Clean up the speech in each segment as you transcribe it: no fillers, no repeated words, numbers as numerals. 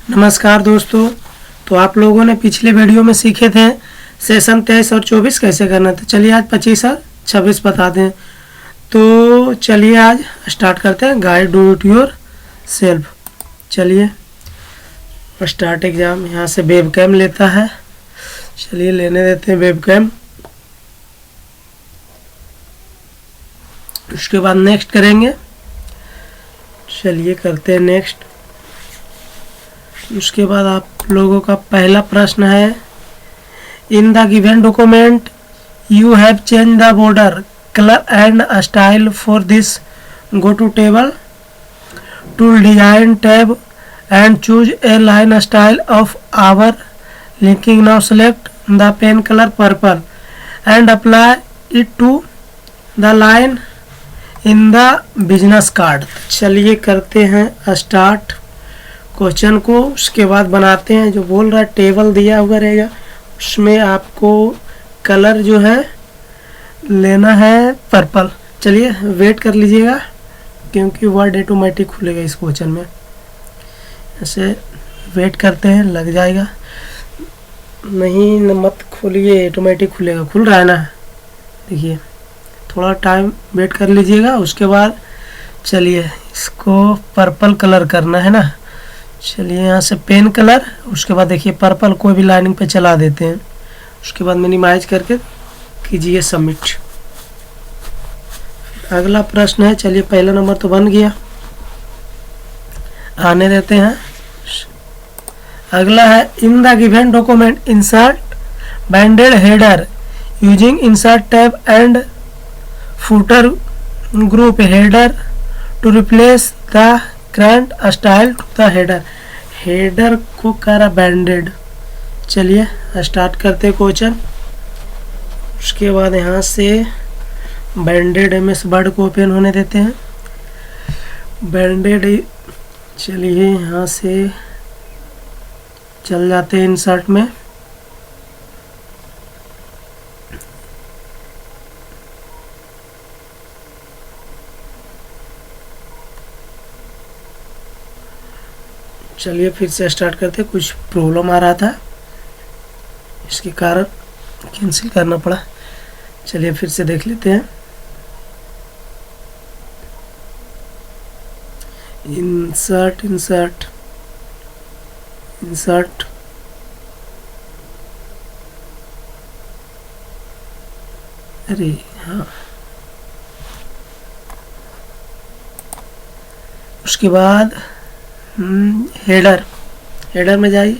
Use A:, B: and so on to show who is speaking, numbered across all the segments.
A: नमस्कार दोस्तों। तो आप लोगों ने पिछले वीडियो में सीखे थे सेशन 23 और 24 कैसे करना था। चलिए आज 25 और 26 बता दें। तो चलिए आज स्टार्ट करते हैं। Guide do it your self. चलिए स्टार्ट एग्जाम। यहाँ से वेब कैम लेता है। चलिए लेने देते हैं वेब कैम। उसके बाद नेक्स्ट करेंगे। चलिए करते हैं नेक्स्ट। उसके बाद आप लोगों का पहला प्रश्न है, in the given document you have change the border colour and style for this. Go to table tool design tab and choose a line style of our linking. Now select the pen colour purple and apply it to the line in the business card. चलिए करते हैं start question को। उसके बाद बनाते हैं। जो बोल रहा है टेबल दिया हुआ रहेगा, उसमें आपको कलर जो है लेना है पर्पल। चलिए वेट कर लीजिएगा क्योंकि वर्ड ऑटोमेटिक खुलेगा इस क्वेश्चन में। ऐसे वेट करते हैं, लग जाएगा। नहीं मत खोलिए, ऑटोमेटिक खुलेगा। खुल रहा है ना, देखिए थोड़ा टाइम वेट कर लीजिएगा। उसके बाद चलिए इसको पर्पल कलर करना है ना। चलिए यहाँ से पेन कलर, उसके बाद देखिए पर्पल कोई भी लाइनिंग पे चला देते हैं। उसके बाद मिनिमाइज करके कीजिए सबमिट। अगला प्रश्न है। चलिए पहला नंबर तो बन गया, आने देते हैं। अगला है, in the given document insert banded header using insert tab and footer group header to replace the current style to the header. Header को करा बैंडेड। चलिए स्टार्ट करते क्वेश्चन। उसके बाद यहाँ से बैंडेड MS वर्ड को ओपन होने देते हैं। बैंडेड। चलिए यहाँ से चल जाते हैं इंसर्ट में। चलिए फिर से स्टार्ट करते। कुछ प्रॉब्लम आ रहा था, इसके कारण कैंसिल करना पड़ा। चलिए फिर से देख लेते हैं। Insert insert insert. अरे हाँ, उसके बाद हेडर। हेडर में जाइए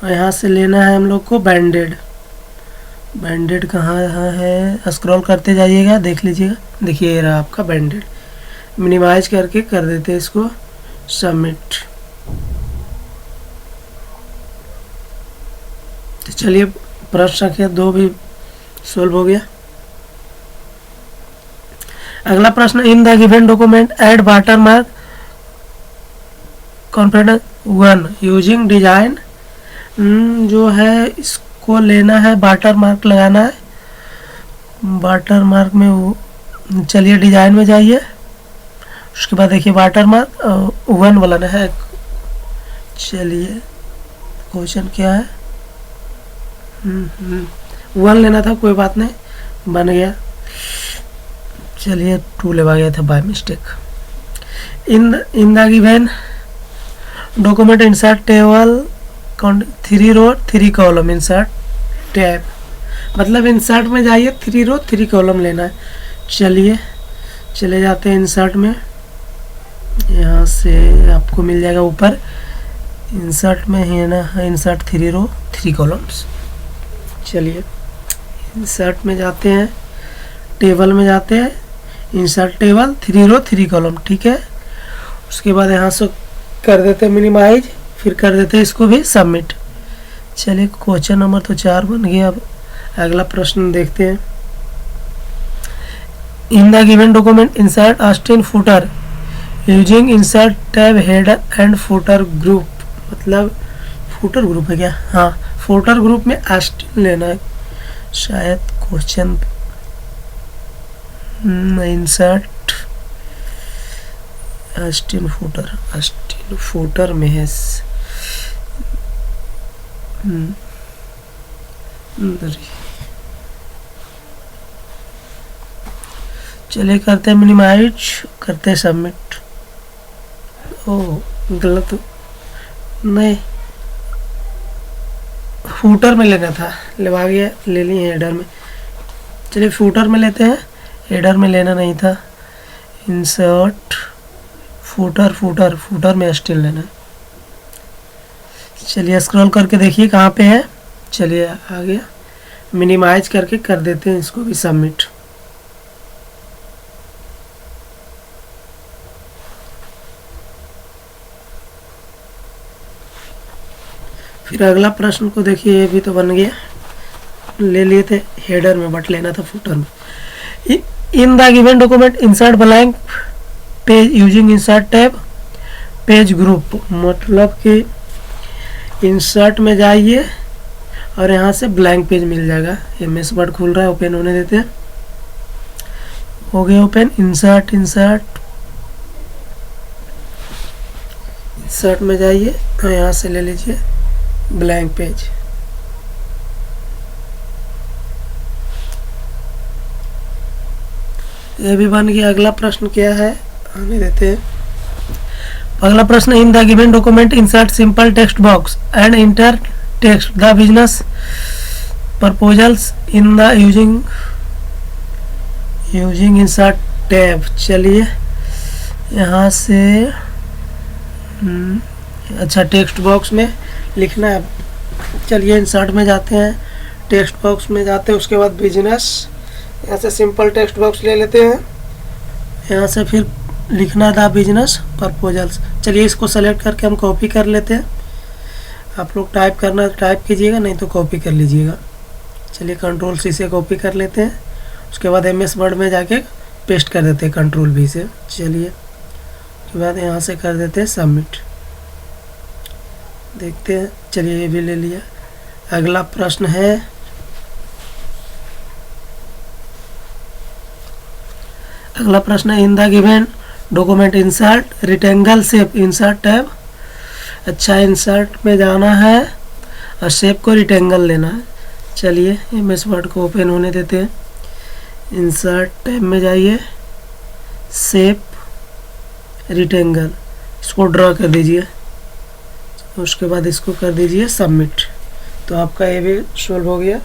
A: और यहाँ से लेना है हम लोग को बैंडेड। बैंडेड कहाँ है, स्क्रॉल करते जाइएगा, देख लीजिएगा। देखिए ये रहा आपका बैंडेड। मिनिमाइज करके कर देते हैं इसको सबमिट। तो चलिए प्रश्न संख्या 2 भी सोल्व हो गया। अगला प्रश्न, इन the given document add water mark confidence 1 using design. जो है इसको लेना है, वाटर मार्क लगाना है। वाटर मार्क में वो चलिए डिजाइन में जाइए। उसके बाद देखिए वाटर मार्क 1 वाला है। चलिए क्वेश्चन क्या है, 1 लेना था, कोई बात नहीं, बन गया। चलिए 2 लेवा गया था by mistake. In the given document insert table 3 row 3 column. Insert tab मतलब इंसर्ट में जाइए, 3 रो 3 कॉलम लेना है। चलिए चले जाते हैं इंसर्ट में। यहाँ से आपको मिल जाएगा ऊपर इंसर्ट में है ना, इंसर्ट 3 रो 3 कॉलम्स। चलिए इंसर्ट में जाते हैं, टेबल में जाते हैं, इंसर्ट टेबल 3 रो 3 कॉलम। ठीक है। उसके बाद यहाँ से कर देते हैं मिनिमाइज, फिर कर देते हैं इसको भी सबमिट। चलिए क्वेश्चन नंबर तो 4 बन गया। अब अगला प्रश्न देखते हैं। इन the given document insert Austen footer using insert tab header and footer group. मतलब फुटर ग्रुप है क्या? हाँ, फुटर ग्रुप में आस्टिन लेना है शायद क्वेश्चन। इंसर्ट आस्टिन फुटर में है। चलिए करते हैं मिनिमाइज, करते हैं सबमिट। ओह गलत, नहीं फूटर में लेना था, लेवा गया, ले लिए हेडर में। चलिए फूटर में लेते हैं, हेडर में लेना नहीं था। इंसर्ट फूटर, फूटर में स्टिल लेना है। चलिए स्क्रॉल करके देखिए कहाँ पे है। चलिए आ गया, मिनिमाइज करके कर देते हैं इसको भी सबमिट। फिर अगला प्रश्न को देखिए, ये भी तो बन गया, ले लिए थे हेडर में बट लेना था फुटर में। इन the given document insert blank page using insert tab page group, मतलब कि इंसर्ट में जाइए और यहाँ से ब्लैंक पेज मिल जाएगा। एमएस वर्ड खुल रहा है, ओपन होने देते हैं। हो गया ओपन, इंसर्ट में जाइए और यहाँ से ले लीजिए ब्लैंक पेज। ये भी बन गया। अगला प्रश्न क्या है, आने देते हैं। अगला प्रश्न, इन the given document insert simple text box and inter text the business proposals in the using insert tab. चलिए यहाँ से अच्छा टेक्स्ट बॉक्स में लिखना है। चलिए इंसर्ट में जाते हैं, टेक्स्ट बॉक्स में जाते हैं, उसके बाद बिजनेस, यहाँ से सिंपल टेक्स्ट बॉक्स ले लेते हैं। यहाँ से फिर लिखना था बिजनेस प्रपोजल्स। चलिए इसको सेलेक्ट करके हम कॉपी कर लेते हैं। आप लोग टाइप करना टाइप कीजिएगा, नहीं तो कॉपी कर लीजिएगा। चलिए कंट्रोल सी से कॉपी कर लेते हैं, उसके बाद एमएस वर्ड में जाके पेस्ट कर देते हैं कंट्रोल वी से। चलिए उसके बाद यहाँ से कर देते हैं सबमिट, देखते हैं। चलिए ये भी ले लिया। अगला प्रश्न है, अगला प्रश्न है, in the given document insert rectangle shape insert tab. अच्छा इंसर्ट में जाना है और शेप को रेक्टेंगल लेना है। चलिए एमएस वर्ड को ओपन होने देते हैं। इंसर्ट टैब में जाइए, शेप रेक्टेंगल, इसको ड्रॉ कर दीजिए। उसके बाद इसको कर दीजिए सबमिट। तो आपका ये भी सोल्व हो गया।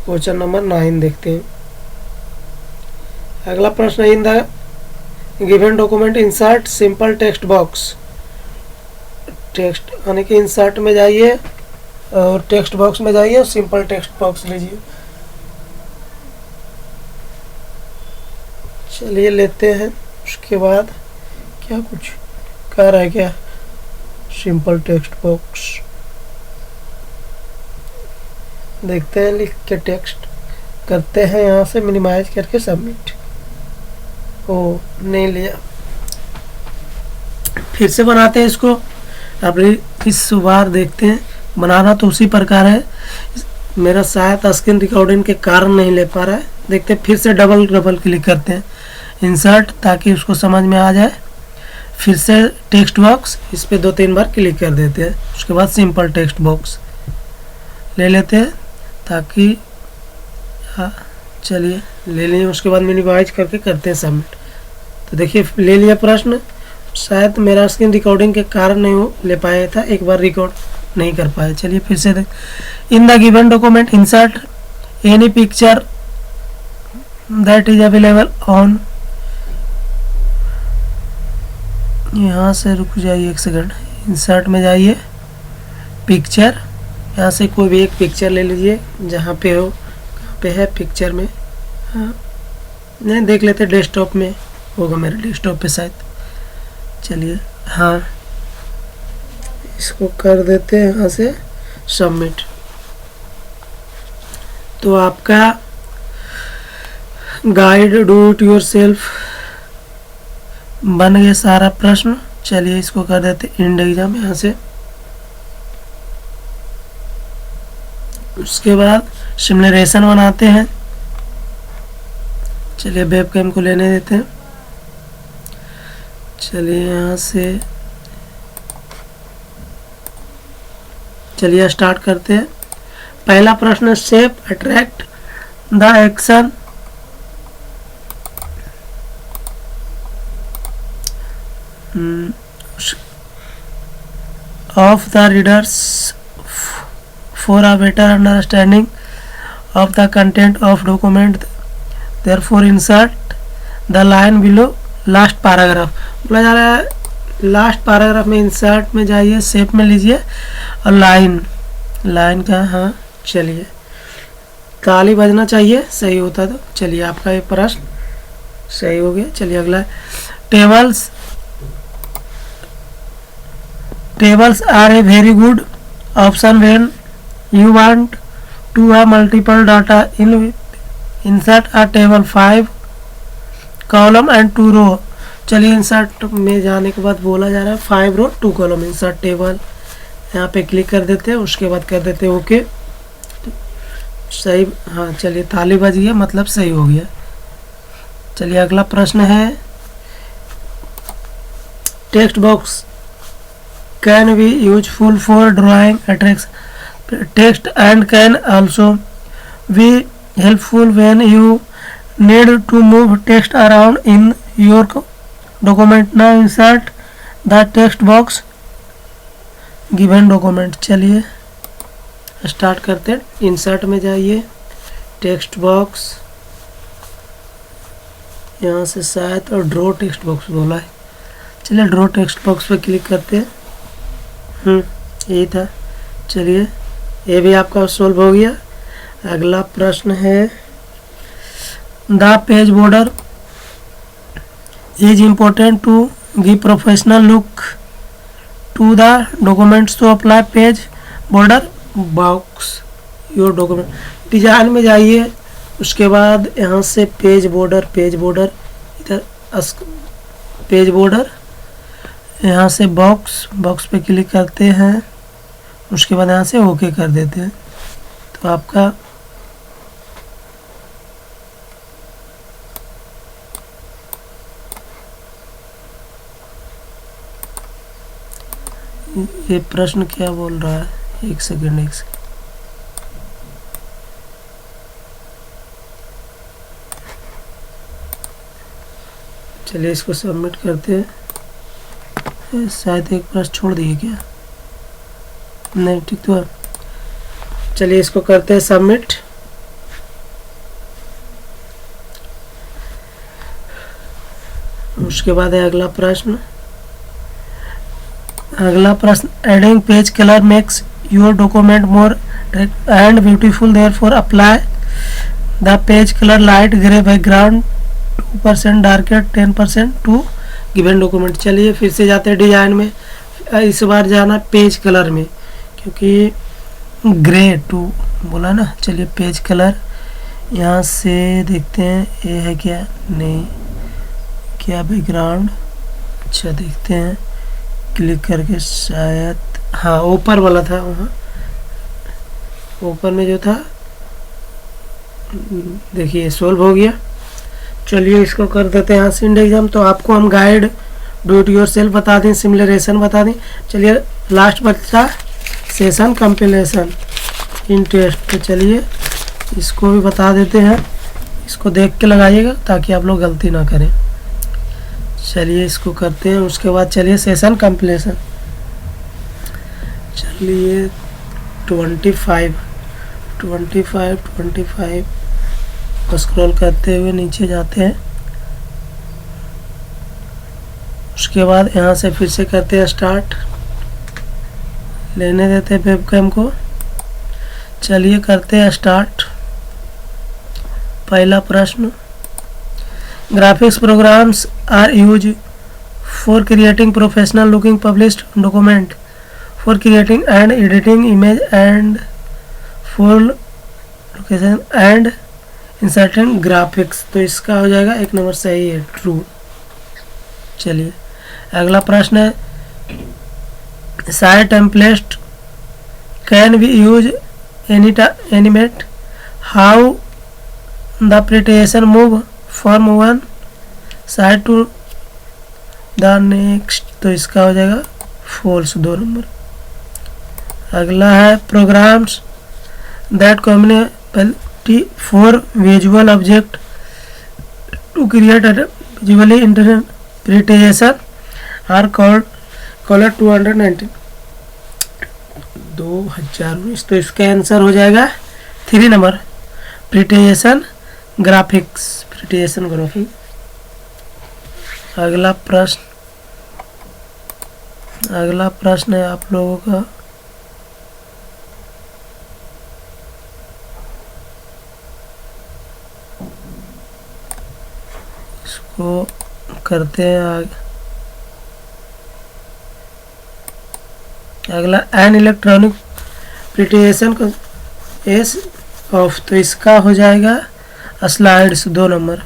A: क्वेश्चन नंबर 9 देखते हैं। अगला प्रश्न, इन the given document insert simple text box. Text यानी कि इंसर्ट में जाइए और टेक्स्ट बॉक्स में जाइए और सिंपल टेक्स्ट बॉक्स लीजिए। चलिए लेते हैं। उसके बाद क्या कुछ कह रहा है क्या, सिंपल टेक्स्ट बॉक्स देखते हैं, लिख के टेक्स्ट करते हैं, यहाँ से मिनिमाइज करके सबमिट। ओ नहीं लिया, फिर से बनाते हैं इसको। अब इस बार देखते हैं, बनाना तो उसी प्रकार है, मेरा शायद स्क्रीन रिकॉर्डिंग के कारण नहीं ले पा रहा है। देखते हैं, फिर से डबल क्लिक करते हैं इंसर्ट, ताकि उसको समझ में आ जाए। फिर से टेक्स्ट बॉक्स, इस पे 2-3 बार क्लिक कर देते हैं। उसके बाद सिंपल टेक्स्ट बॉक्स ले लेते हैं, ताकि चलिए ले लिए। उसके बाद मिनिमाइज करके करते हैं सबमिट। तो देखिए ले लिया प्रश्न, शायद मेरा स्क्रीन रिकॉर्डिंग के कारण नहीं हो ले पाया था, एक बार रिकॉर्ड नहीं कर पाए। चलिए फिर से देख, इन the given document insert any picture that is available on. यहाँ से रुक जाइए एक सेकंड, इंसर्ट में जाइए, पिक्चर, यहाँ से कोई भी एक पिक्चर ले लीजिए जहाँ पे हो। कहाँ पे है पिक्चर में, हाँ नहीं देख लेते, डेस्कटॉप में होगा, मेरे डेस्कटॉप पे शायद। चलिए हाँ, इसको कर देते हैं यहाँ से सबमिट। तो आपका guide do it your self बन गया सारा प्रश्न। चलिए इसको कर देते इंड एग्जाम यहाँ से। उसके बाद सिमुलेशन बनाते हैं। चलिए वेबकैम को लेने देते हैं। चलिए यहाँ से चलिए स्टार्ट करते हैं। पहला प्रश्न, shape attract the action of the readers for a better understanding of the content of document, therefore insert the line below last paragraph। बोला जा रहा है लास्ट पैराग्राफ में इंसर्ट में जाइए, शेप में लीजिए और लाइन का, हाँ चलिए ताली बजना चाहिए, सही होता तो। चलिए आपका ये प्रश्न सही हो गया। चलिए अगला, tables are a very good option when you want to have multiple data in insert a table 5 column and 2 row। चलिए इंसर्ट में जाने के बाद बोला जा रहा है 5 रो 2 कॉलम इंसर्ट टेबल, यहाँ पे क्लिक कर देते हैं, उसके बाद कर देते हैं ओके। सही, हाँ चलिए ताली बज गया, मतलब सही हो गया। चलिए अगला प्रश्न है, text box can be useful for drawing text and can also be helpful when you need to move text around in your document। now insert the text box given document। चलिए स्टार्ट करते हैं। Insert में जाइए, text box, यहाँ से शायद और draw text box बोला है। चलिए ड्रॉ टेक्स्ट बॉक्स पे क्लिक करते हैं। यही था। चलिए ये भी आपका सोल्व हो गया। अगला प्रश्न है, the page border is important to give professional look to the documents to apply page border box your document. Design में जाइए, उसके बाद यहाँ से पेज बॉर्डर इधर पेज बॉर्डर, यहाँ से बॉक्स पे क्लिक करते हैं, उसके बाद यहाँ से ओके कर देते हैं। तो आपका ये प्रश्न क्या बोल रहा है, एक सेकेंड। चलिए इसको सबमिट करते हैं। शायद एक प्रश्न छोड़ दिए क्या, नहीं ठीक तो है। चलिए इसको करते हैं सबमिट। उसके बाद है अगला प्रश्न, adding page colour makes your document more and beautiful, therefore apply the page colour light grey background 2% darker 10% to given document. चलिए फिर से जाते हैं डिजाइन में, इस बार जाना पेज कलर में, क्योंकि ग्रे 2 बोला ना। चलिए पेज कलर यहाँ से देखते हैं, ये है क्या, नहीं क्या बैकग्राउंड, अच्छा देखते हैं क्लिक करके, शायद हाँ ऊपर वाला था, वहाँ ऊपर में जो था, देखिए सोल्व हो गया। चलिए इसको कर देते हैं यहाँ से एग्जाम। तो आपको हम guide, do it your self बता दें, सिमुलेशन बता दें। चलिए लास्ट बचा सेशन कंपिलेशन इन टेस्ट। तो चलिए इसको भी बता देते हैं, इसको देख के लगाइएगा ताकि आप लोग गलती ना करें। चलिए इसको करते हैं, उसके बाद चलिए सेशन कंपिलेशन। चलिए 25 स्क्रॉल करते हुए नीचे जाते हैं, उसके बाद यहाँ से फिर से करते हैं स्टार्ट, लेने देते हैं वेबकैम को। चलिए करते हैं स्टार्ट। पहला प्रश्न, graphics programs are use for creating professional looking published document, for creating and editing image and full location and inserting graphics. तो इसका हो जाएगा एक नंबर सही है, ट्रू। चलिए अगला प्रश्न है, slide template can be use animate how the presentation move from one slide to the next. तो इसका हो जाएगा फॉल्स, 2 नंबर। अगला है programs that communicate for visual object to create visually interpretation are called 2019। तो इसका आंसर हो जाएगा 3 नंबर प्रिटेशन ग्राफिक्स। अगला प्रश्न है आप लोगों का, इसको करते हैं आगे। अगला एन इलेक्ट्रॉनिक प्रिटेशन का एस ऑफ, तो इसका हो जाएगा स्लाइड्स 2 नंबर।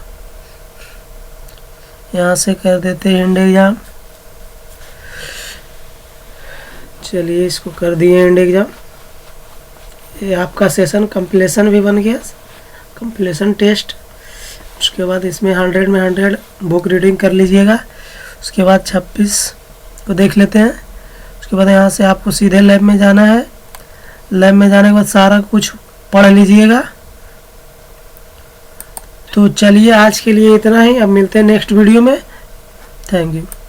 A: यहाँ से कर देते हैं एंड एग्जाम। चलिए इसको कर दिए एंड एग्जाम। ये आपका सेशन कंप्लीशन भी बन गया, कंप्लीशन टेस्ट। उसके बाद इसमें 100 में 100 बुक रीडिंग कर लीजिएगा। उसके बाद 26 को देख लेते हैं। उसके बाद यहाँ से आपको सीधे लैब में जाना है। लैब में जाने के बाद सारा कुछ पढ़ लीजिएगा। तो चलिए आज के लिए इतना ही, अब मिलते हैं नेक्स्ट वीडियो में। Thank you.